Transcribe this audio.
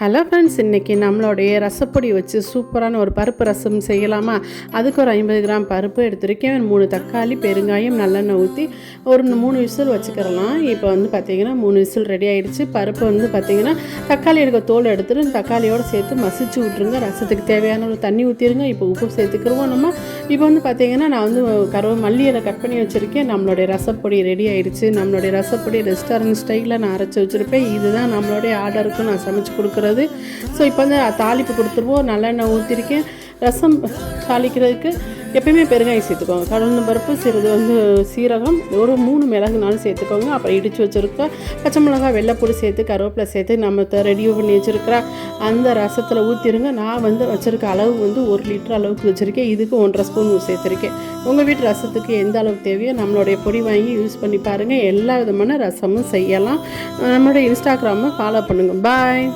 Hello friends, இன்றைக்கி நம்மளுடைய ரசப்பொடி வச்சு சூப்பரான ஒரு பருப்பு ரசம் செய்யலாமா? அதுக்கு ஒரு 50 கிராம் பருப்பு எடுத்துருக்கேன். 3 தக்காளி, பெருங்காயம், நல்லெண்ணெய் ஊற்றி ஒரு 3 விசில் வச்சுக்கிறலாம். இப்போ பார்த்திங்கன்னா 3 விசில் ரெடி ஆகிடுச்சு. பருப்பு பார்த்திங்கன்னா தக்காளி எடுக்க தோல் எடுத்துகிட்டு தக்காளியோடு சேர்த்து மசிச்சு விட்ருங்க. ரசத்துக்கு தேவையான ஒரு தண்ணி ஊற்றிடுங்க. இப்போ உப்பு சேர்த்துக்கிடுவோம் நம்ம. இப்போ பார்த்திங்கன்னா நான் மல்லி இலை கட் பண்ணி வச்சுருக்கேன். நம்மளுடைய ரசப்பொடி ரெடி ஆகிடுச்சு. நம்மளுடைய ரசப்பொடி ரெஸ்டாரண்ட் ஸ்டைலில் நான் அரைச்சி வச்சுருப்பேன். இதுதான் நம்மளுடைய ஆர்டருக்கு நான் சமைச்சு கொடுக்குறது. ஸோ இப்போ தாளிப்பு கொடுத்துருவோம். நல்லெண்ணெய் ஊற்றிருக்கேன். ரசம் தாளிக்கிறதுக்கு எப்பயுமே பெருங்காயம் சேர்த்துக்கோங்க. கடந்த பருப்பு சிறிது சீரகம், ஒரு 3 மிளகுனாலும் சேர்த்துக்கோங்க. அப்புறம் இடித்து வச்சுருக்க பச்சை மிளகாய், வெள்ளைப்பூடி சேர்த்து கருவேப்பிலை சேர்த்து நம்ம ரெடி பண்ணி வச்சுருக்கிற அந்த ரசத்தில் ஊற்றிடுங்க. நான் வச்சுருக்க அளவு 1 லிட்டர் அளவுக்கு வச்சுருக்கேன். இதுக்கு 1.5 ஸ்பூன் சேர்த்துருக்கேன். உங்கள் வீட்டு ரசத்துக்கு எந்த அளவுக்கு தேவையோ நம்மளுடைய பொடி வாங்கி யூஸ் பண்ணி பாருங்கள். எல்லா விதமான ரசமும் செய்யலாம். நம்மளுடைய இன்ஸ்டாகிராமை ஃபாலோ பண்ணுங்கள். பாய்.